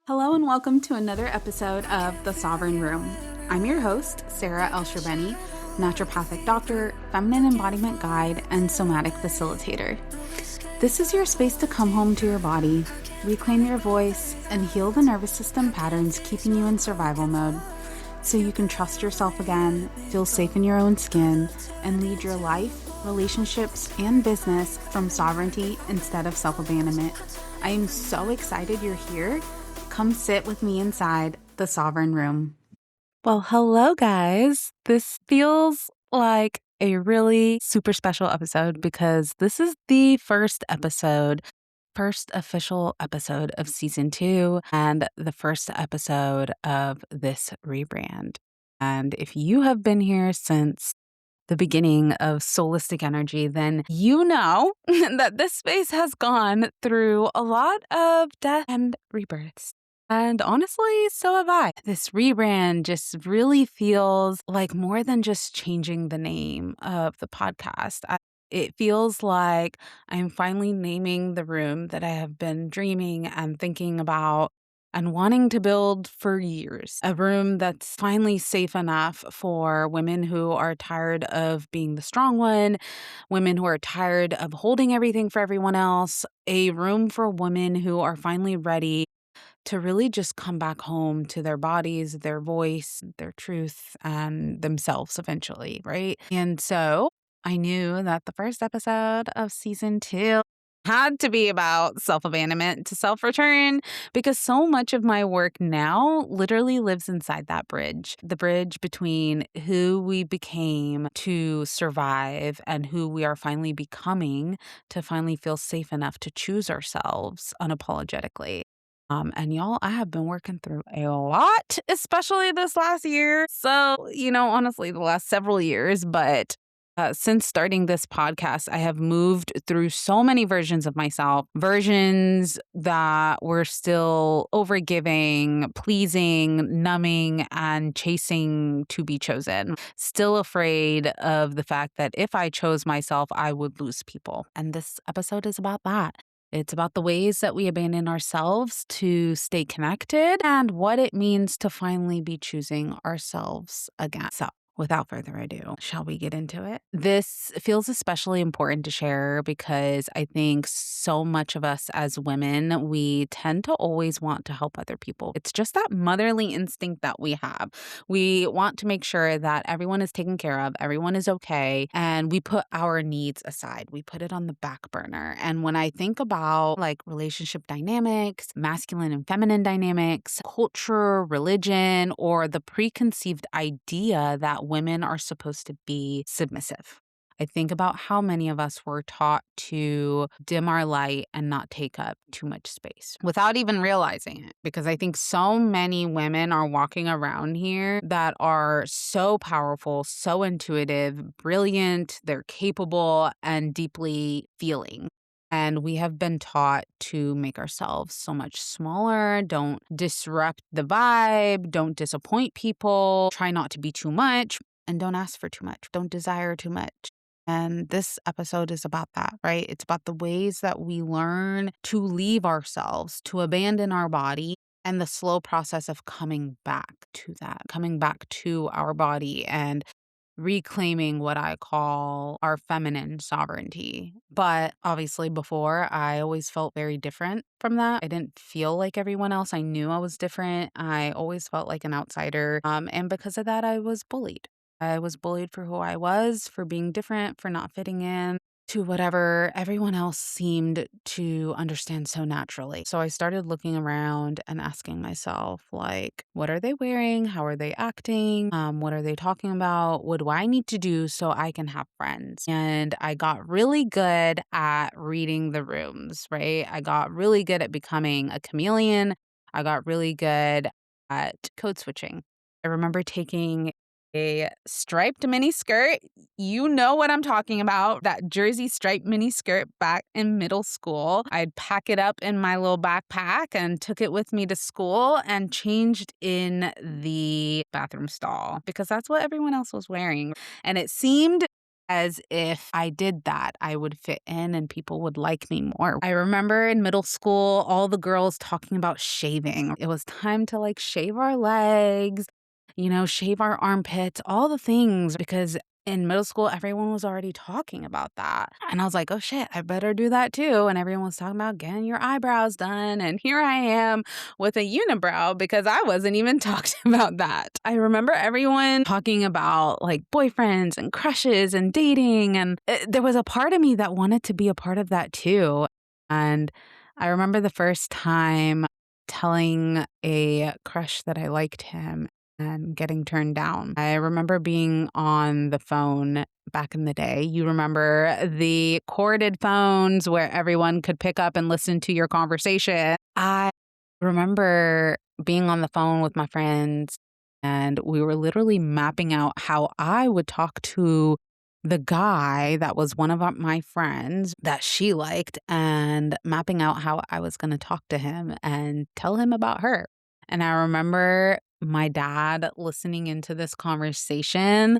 Hello and welcome to another episode of The Sovereign Room. I'm your host, Sarah El-Sherbeni, Naturopathic Doctor, Feminine Embodiment Guide, and Somatic Facilitator. This is your space to come home to your body, reclaim your voice, and heal the nervous system patterns keeping you in survival mode so you can trust yourself again, feel safe in your own skin, and lead your life, relationships, and business from sovereignty instead of self-abandonment. I am so excited you're here. Come sit with me inside the Sovereign Room. Well, hello, guys. This feels like a really super special episode because this is the first official episode of season 2 and the first episode of this rebrand. And if you have been here since the beginning of Soulistic Energy, then you know that this space has gone through a lot of death and rebirths. And honestly, so have I. This rebrand just really feels like more than just changing the name of the podcast. It feels like I'm finally naming the room that I have been dreaming and thinking about and wanting to build for years. A room that's finally safe enough for women who are tired of being the strong one, women who are tired of holding everything for everyone else, a room for women who are finally ready to really just come back home to their bodies, their voice, their truth, and themselves eventually, right? And so I knew that the first episode of season 2 had to be about self-abandonment to self-return because so much of my work now literally lives inside that bridge, the bridge between who we became to survive and who we are finally becoming to finally feel safe enough to choose ourselves unapologetically. And y'all, I have been working through a lot, especially this last year. So, honestly, the last several years, but since starting this podcast, I have moved through so many versions of myself, versions that were still overgiving, pleasing, numbing, and chasing to be chosen. Still afraid of the fact that if I chose myself, I would lose people. And this episode is about that. It's about the ways that we abandon ourselves to stay connected and what it means to finally be choosing ourselves again. So, without further ado, shall we get into it? This feels especially important to share because I think so much of us as women, we tend to always want to help other people. It's just that motherly instinct that we have. We want to make sure that everyone is taken care of, everyone is okay, and we put our needs aside. We put it on the back burner. And when I think about like relationship dynamics, masculine and feminine dynamics, culture, religion, or the preconceived idea that women are supposed to be submissive. I think about how many of us were taught to dim our light and not take up too much space without even realizing it. Because I think so many women are walking around here that are so powerful, so intuitive, brilliant, they're capable, and deeply feeling. And we have been taught to make ourselves so much smaller, don't disrupt the vibe, don't disappoint people, try not to be too much, and don't ask for too much, don't desire too much. And this episode is about that, right? It's about the ways that we learn to leave ourselves, to abandon our body, and the slow process of coming back to that, coming back to our body and reclaiming what I call our feminine sovereignty. But obviously, before, I always felt very different from that. I didn't feel like everyone else. I knew I was different. I always felt like an outsider. And because of that, I was bullied. I was bullied for who I was, for being different, for not fitting in to whatever everyone else seemed to understand so naturally. So I started looking around and asking myself, like, what are they wearing? How are they acting? What are they talking about? What do I need to do so I can have friends? And I got really good at reading the rooms, right? I got really good at becoming a chameleon. I got really good at code switching. I remember taking a striped mini skirt. You know what I'm talking about. That jersey striped mini skirt back in middle school. I'd pack it up in my little backpack and took it with me to school and changed in the bathroom stall because that's what everyone else was wearing. And it seemed as if I did that, I would fit in and people would like me more. I remember in middle school, all the girls talking about shaving. It was time to like shave our legs, shave our armpits, all the things, because in middle school, everyone was already talking about that. And I was like, oh shit, I better do that too. And everyone was talking about getting your eyebrows done. And here I am with a unibrow because I wasn't even talking about that. I remember everyone talking about like boyfriends and crushes and dating. And there was a part of me that wanted to be a part of that too. And I remember the first time telling a crush that I liked him and getting turned down. I remember being on the phone back in the day. You remember the corded phones where everyone could pick up and listen to your conversation. I remember being on the phone with my friends, and we were literally mapping out how I would talk to the guy that was one of my friends that she liked, and mapping out how I was going to talk to him and tell him about her. And I remember my dad listening into this conversation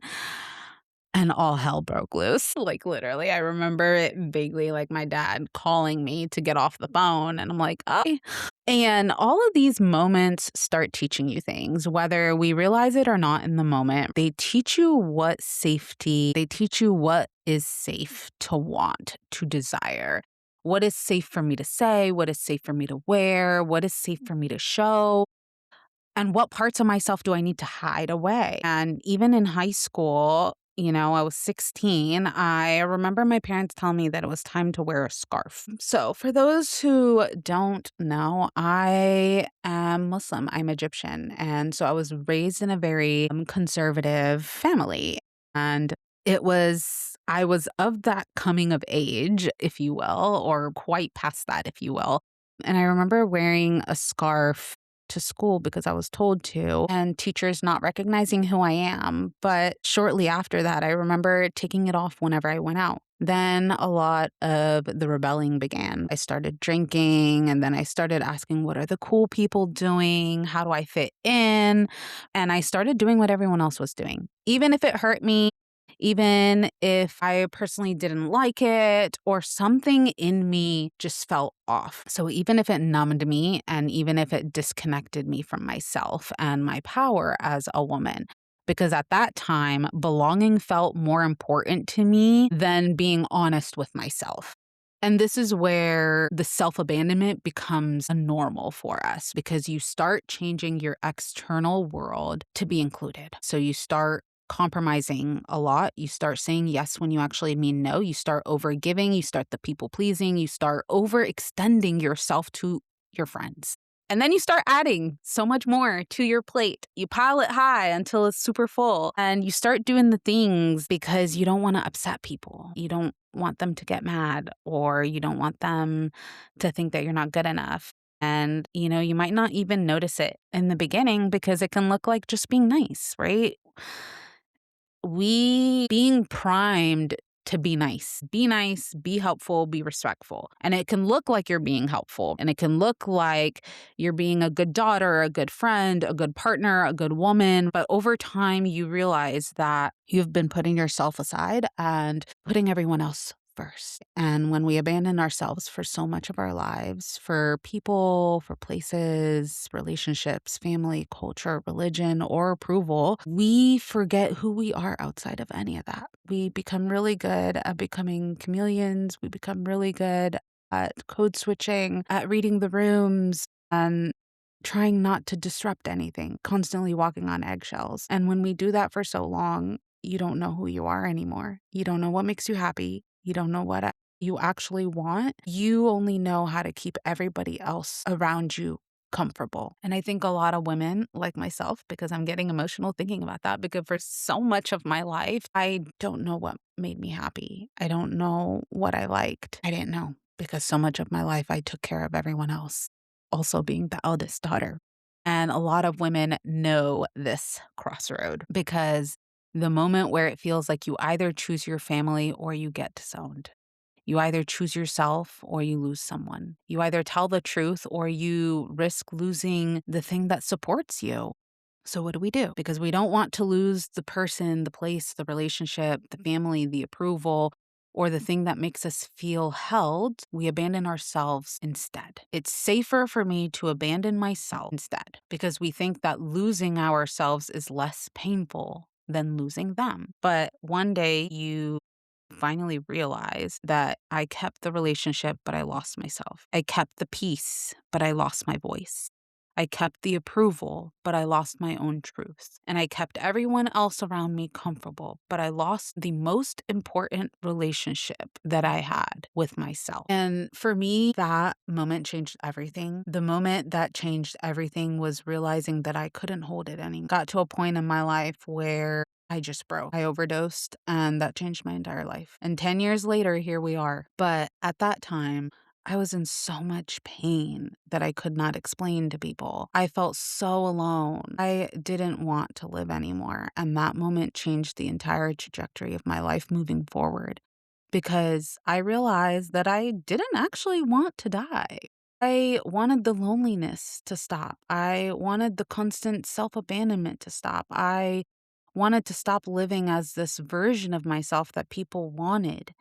and all hell broke loose. Like, literally, I remember it vaguely, like my dad calling me to get off the phone. And I'm like, oh. And all of these moments start teaching you things, whether we realize it or not in the moment. They teach you they teach you what is safe to want, to desire. What is safe for me to say? What is safe for me to wear? What is safe for me to show? And what parts of myself do I need to hide away? And even in high school, I was 16. I remember my parents telling me that it was time to wear a scarf. So, for those who don't know, I am Muslim. I'm Egyptian. And so I was raised in a very conservative family. And I was of that coming of age, if you will, or quite past that, if you will. And I remember wearing a scarf to school because I was told to, and teachers not recognizing who I am. But shortly after that, I remember taking it off whenever I went out. Then a lot of the rebelling began. I started drinking, and then I started asking, what are the cool people doing? How do I fit in? And I started doing what everyone else was doing, even if it hurt me. Even if I personally didn't like it or something in me just felt off. So even if it numbed me and even if it disconnected me from myself and my power as a woman, because at that time, belonging felt more important to me than being honest with myself. And this is where the self-abandonment becomes a normal for us because you start changing your external world to be included. So you start compromising a lot. You start saying yes when you actually mean no. You start overgiving. You start the people pleasing. You start overextending yourself to your friends. And then you start adding so much more to your plate. You pile it high until it's super full. And you start doing the things because you don't want to upset people. You don't want them to get mad, or you don't want them to think that you're not good enough. And, you might not even notice it in the beginning because it can look like just being nice, right? We being primed to be nice, be helpful, be respectful. And it can look like you're being helpful, and it can look like you're being a good daughter, a good friend, a good partner, a good woman. But over time, you realize that you've been putting yourself aside and putting everyone else first. And when we abandon ourselves for so much of our lives, for people, for places, relationships, family, culture, religion, or approval, we forget who we are outside of any of that. We become really good at becoming chameleons. We become really good at code switching, at reading the rooms, and trying not to disrupt anything, constantly walking on eggshells. And when we do that for so long, you don't know who you are anymore. You don't know what makes you happy. You don't know what you actually want. You only know how to keep everybody else around you comfortable. And I think a lot of women like myself, because I'm getting emotional thinking about that, because for so much of my life, I don't know what made me happy. I don't know what I liked. I didn't know because so much of my life I took care of everyone else, also being the eldest daughter. And a lot of women know this crossroad because the moment where it feels like you either choose your family or you get disowned. You either choose yourself or you lose someone. You either tell the truth or you risk losing the thing that supports you. So what do we do? Because we don't want to lose the person, the place, the relationship, the family, the approval, or the thing that makes us feel held. We abandon ourselves instead. It's safer for me to abandon myself instead because we think that losing ourselves is less painful than losing them. But one day you finally realize that I kept the relationship, but I lost myself. I kept the peace, but I lost my voice. I kept the approval, but I lost my own truth. And I kept everyone else around me comfortable, but I lost the most important relationship that I had with myself. And for me, that moment changed everything. The moment that changed everything was realizing that I couldn't hold it anymore. Got to a point in my life where I just broke. I overdosed, and that changed my entire life. And 10 years later, here we are. But at that time, I was in so much pain that I could not explain to people. I felt so alone. I didn't want to live anymore. And that moment changed the entire trajectory of my life moving forward because I realized that I didn't actually want to die. I wanted the loneliness to stop. I wanted the constant self abandonment to stop. I wanted to stop living as this version of myself that people wanted,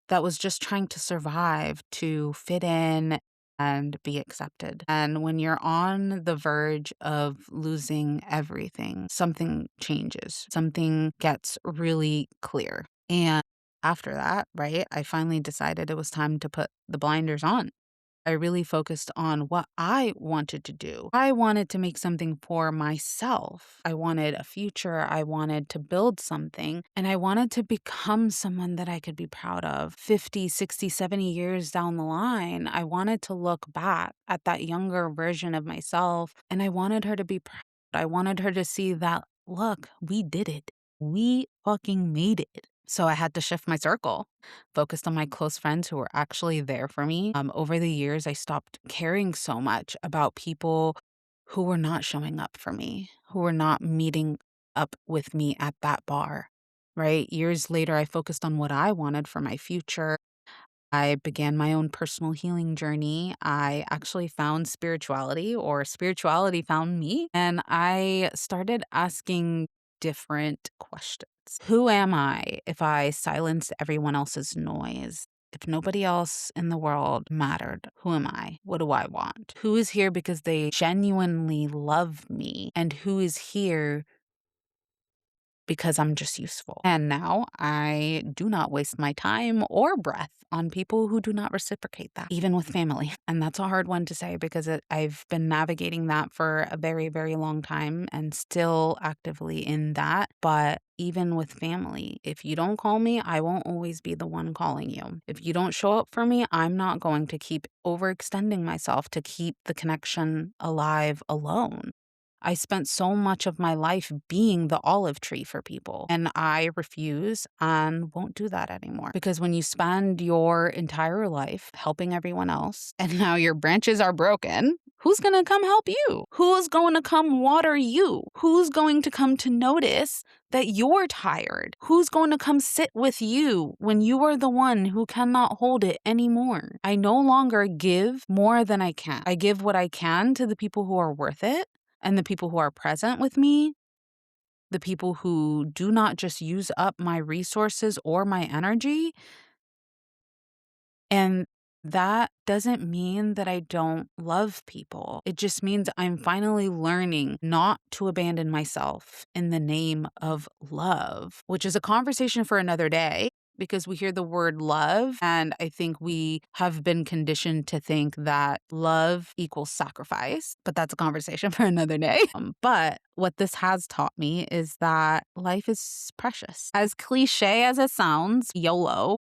that was just trying to survive, to fit in and be accepted. And when you're on the verge of losing everything, something changes, something gets really clear. And after that, right, I finally decided it was time to put the blinders on. I really focused on what I wanted to do. I wanted to make something for myself. I wanted a future. I wanted to build something. And I wanted to become someone that I could be proud of. 50, 60, 70 years down the line, I wanted to look back at that younger version of myself. And I wanted her to be proud. I wanted her to see that, look, we did it. We fucking made it. So I had to shift my circle, focused on my close friends who were actually there for me. Over the years, I stopped caring so much about people who were not showing up for me, who were not meeting up with me at that bar, right? Years later, I focused on what I wanted for my future. I began my own personal healing journey. I actually found spirituality, or spirituality found me, and I started asking different questions. Who am I if I silenced everyone else's noise? If nobody else in the world mattered, who am I? What do I want? Who is here because they genuinely love me? And who is here because I'm just useful? And now I do not waste my time or breath on people who do not reciprocate that, even with family. And that's a hard one to say because I've been navigating that for a very, very long time and still actively in that. But even with family, if you don't call me, I won't always be the one calling you. If you don't show up for me, I'm not going to keep overextending myself to keep the connection alive alone. I spent so much of my life being the olive tree for people, and I refuse and won't do that anymore. Because when you spend your entire life helping everyone else and now your branches are broken, who's going to come help you? Who's going to come water you? Who's going to come to notice that you're tired? Who's going to come sit with you when you are the one who cannot hold it anymore? I no longer give more than I can. I give what I can to the people who are worth it and the people who are present with me, the people who do not just use up my resources or my energy. And that doesn't mean that I don't love people. It just means I'm finally learning not to abandon myself in the name of love, which is a conversation for another day. Because we hear the word love, and I think we have been conditioned to think that love equals sacrifice, but that's a conversation for another day. But what this has taught me is that life is precious. As cliche as it sounds, YOLO,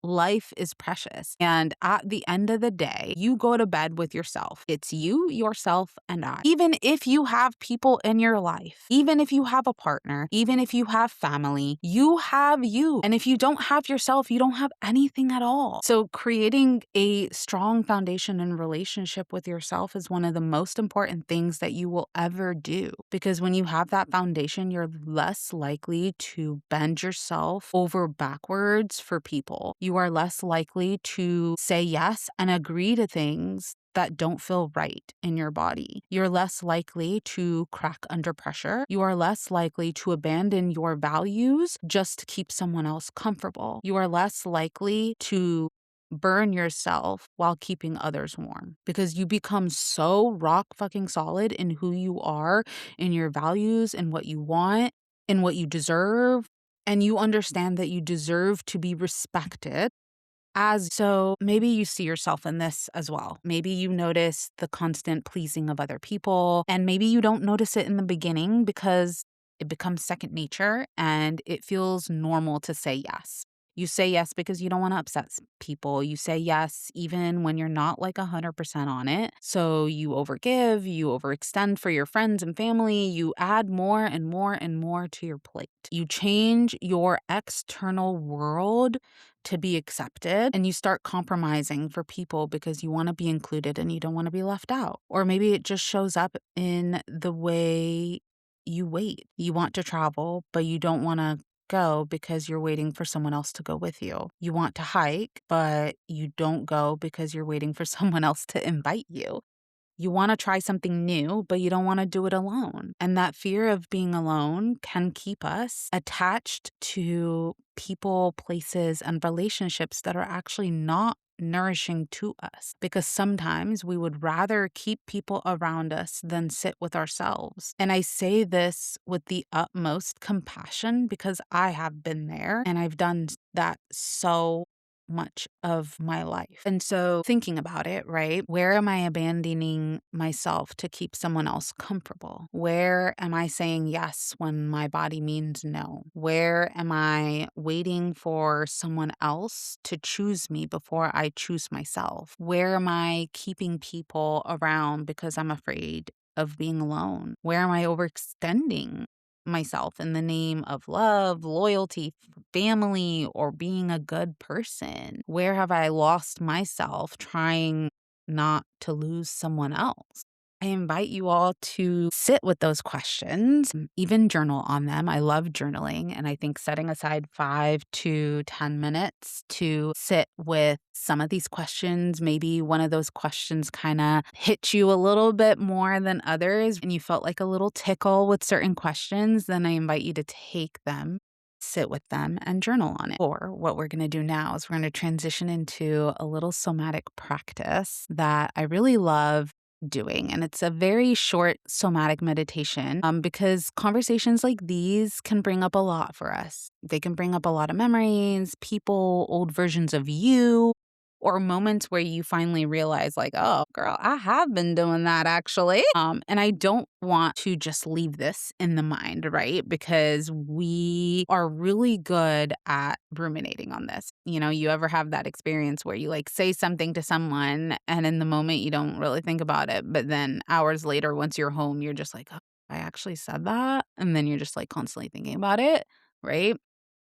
life is precious. And at the end of the day, you go to bed with yourself. It's you, yourself, and I. Even if you have people in your life, even if you have a partner, even if you have family, you have you. And if you don't have yourself, you don't have anything at all. So creating a strong foundation and relationship with yourself is one of the most important things that you will ever do. Because when you have that foundation, you're less likely to bend yourself over backwards for people. You You are less likely to say yes and agree to things that don't feel right in your body. You're less likely to crack under pressure. You are less likely to abandon your values just to keep someone else comfortable. You are less likely to burn yourself while keeping others warm because you become so rock fucking solid in who you are, in your values, and what you want, and what you deserve. And you understand that you deserve to be respected as so maybe you see yourself in this as well. Maybe you notice the constant pleasing of other people, and maybe you don't notice it in the beginning because it becomes second nature and it feels normal to say yes. You say yes because you don't want to upset people. You say yes even when you're not like 100% on it. So you overgive, you overextend for your friends and family. You add more and more and more to your plate. You change your external world to be accepted, and you start compromising for people because you want to be included and you don't want to be left out. Or maybe it just shows up in the way you wait. You want to travel, but you don't want to go because you're waiting for someone else to go with you. You want to hike, but you don't go because you're waiting for someone else to invite you. You want to try something new, but you don't want to do it alone. And that fear of being alone can keep us attached to people, places, and relationships that are actually not nourishing to us because sometimes we would rather keep people around us than sit with ourselves. And I say this with the utmost compassion because I have been there and I've done that so much of my life. And so thinking about it, right? Where am I abandoning myself to keep someone else comfortable? Where am I saying yes when my body means no? Where am I waiting for someone else to choose me before I choose myself? Where am I keeping people around because I'm afraid of being alone? Where am I overextending myself in the name of love, loyalty, family, or being a good person? Where have I lost myself trying not to lose someone else? I invite you all to sit with those questions, even journal on them. I love journaling, and I think setting aside 5 to 10 minutes to sit with some of these questions, maybe one of those questions kind of hit you a little bit more than others, and you felt like a little tickle with certain questions, then I invite you to take them, sit with them, and journal on it. Or what we're going to do now is we're going to transition into a little somatic practice that I really love doing. And it's a very short somatic meditation because conversations like these can bring up a lot for us. They can bring up a lot of memories, people, old versions of you, or moments where you finally realize like, oh girl, I have been doing that actually. And I don't want to just leave this in the mind, right? Because we are really good at ruminating on this. You know, you ever have that experience where you like say something to someone and in the moment you don't really think about it, but then hours later once you're home you're just like, oh, I actually said that, and then you're just like constantly thinking about it, right?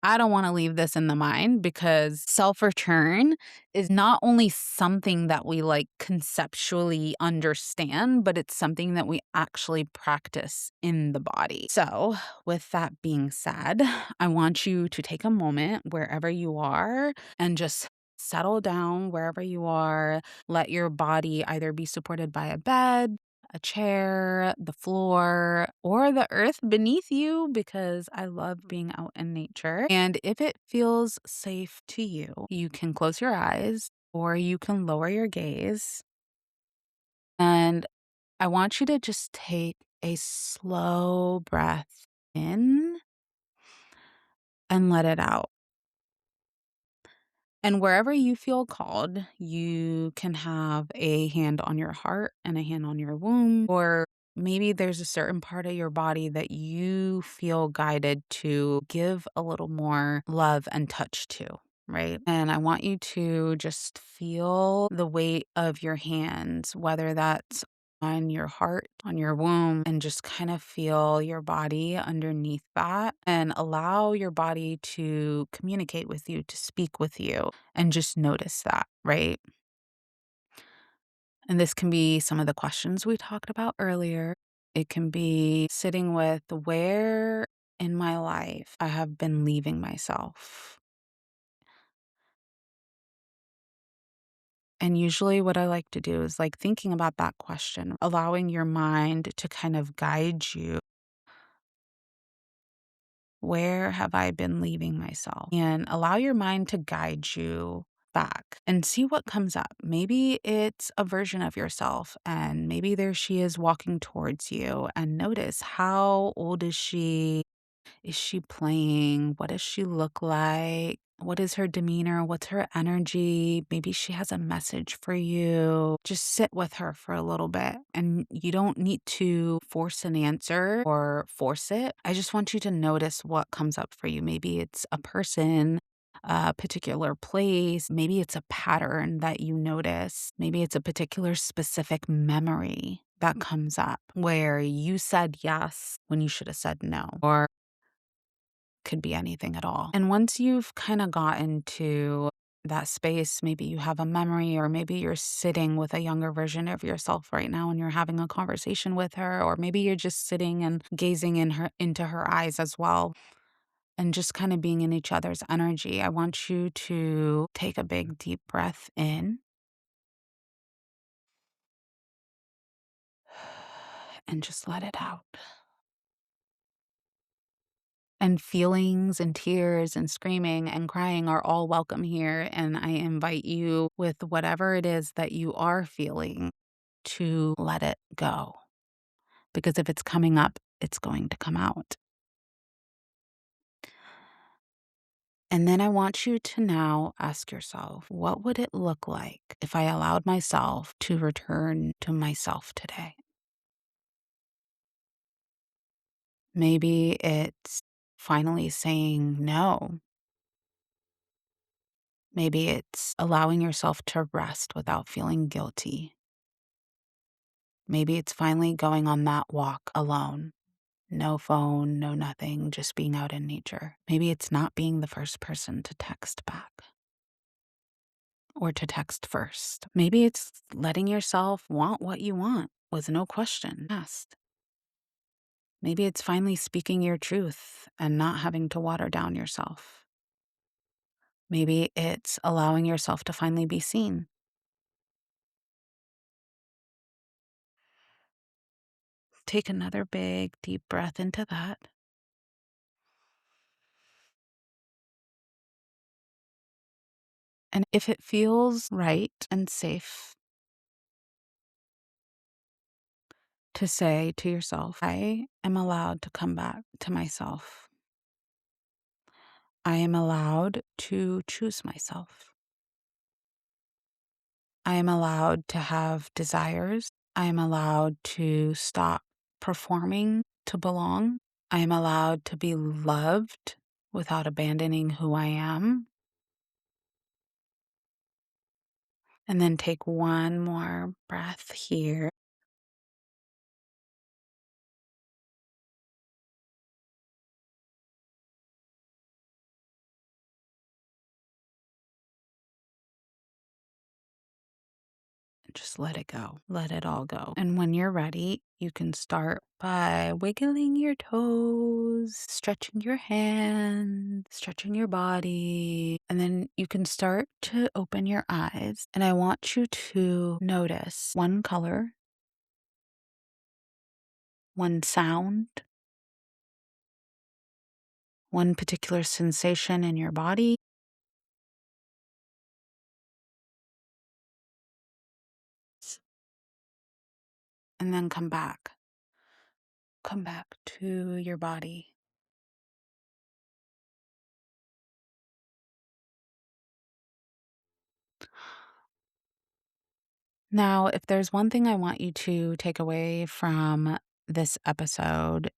I don't want to leave this in the mind because self-return is not only something that we like conceptually understand, but it's something that we actually practice in the body. So, with that being said, I want you to take a moment wherever you are and just settle down wherever you are. Let your body either be supported by a bed, a chair, the floor, or the earth beneath you because I love being out in nature. And if it feels safe to you, you can close your eyes or you can lower your gaze. And I want you to just take a slow breath in and let it out. And wherever you feel called, you can have a hand on your heart and a hand on your womb, or maybe there's a certain part of your body that you feel guided to give a little more love and touch to. Right. And I want you to just feel the weight of your hands, whether that's on your heart, on your womb, and just kind of feel your body underneath that and allow your body to communicate with you, to speak with you, and just notice that, right? And this can be some of the questions we talked about earlier. It can be sitting with where in my life I have been leaving myself. And usually what I like to do is like thinking about that question, allowing your mind to kind of guide you. Where have I been leaving myself? And allow your mind to guide you back and see what comes up. Maybe it's a version of yourself, and maybe there she is walking towards you, and notice, how old is she? Is she playing? What does she look like? What is her demeanor? What's her energy? Maybe she has a message for you. Just sit with her for a little bit. And you don't need to force an answer or force it. I just want you to notice what comes up for you. Maybe it's a person, a particular place. Maybe it's a pattern that you notice. Maybe it's a particular specific memory that comes up where you said yes when you should have said no, or could be anything at all. And once you've kind of gotten to that space, maybe you have a memory, or maybe you're sitting with a younger version of yourself right now and you're having a conversation with her, or maybe you're just sitting and gazing into her eyes as well, and just kind of being in each other's energy. I want you to take a big deep breath in and just let it out. And feelings and tears and screaming and crying are all welcome here. And I invite you, with whatever it is that you are feeling, to let it go. Because if it's coming up, it's going to come out. And then I want you to now ask yourself, what would it look like if I allowed myself to return to myself today? Maybe it's finally saying no. Maybe it's allowing yourself to rest without feeling guilty. Maybe it's finally going on that walk alone. No phone, no nothing, just being out in nature. Maybe it's not being the first person to text back or to text first. Maybe it's letting yourself want what you want with no question asked. Maybe it's finally speaking your truth and not having to water down yourself. Maybe it's allowing yourself to finally be seen. Take another big, deep breath into that. And if it feels right and safe to say to yourself, I am allowed to come back to myself. I am allowed to choose myself. I am allowed to have desires. I am allowed to stop performing to belong. I am allowed to be loved without abandoning who I am. And then take one more breath here. Just let it go. Let it all go. And when you're ready, you can start by wiggling your toes, stretching your hands, stretching your body. And then you can start to open your eyes. And I want you to notice one color, one sound, one particular sensation in your body, and then come back. Come back to your body. Now, if there's one thing I want you to take away from this episode,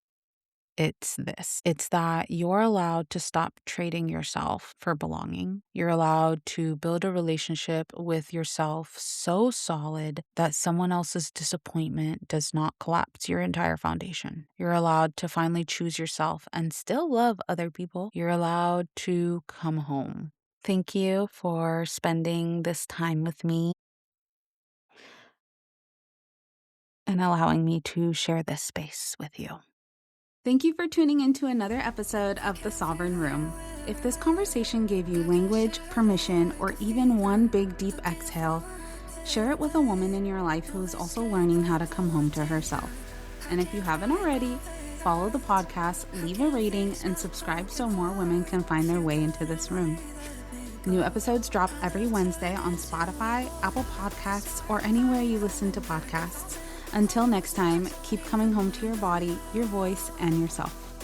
it's this. It's that you're allowed to stop trading yourself for belonging. You're allowed to build a relationship with yourself so solid that someone else's disappointment does not collapse your entire foundation. You're allowed to finally choose yourself and still love other people. You're allowed to come home. Thank you for spending this time with me and allowing me to share this space with you. Thank you for tuning into another episode of The Sovereign Room. If this conversation gave you language, permission, or even one big deep exhale, Share it with a woman in your life who is also learning how to come home to herself. And if you haven't already, follow the podcast, leave a rating, and subscribe so more women can find their way into this room. New episodes drop every Wednesday on Spotify, Apple Podcasts, or anywhere you listen to podcasts. Until next time, keep coming home to your body, your voice, and yourself.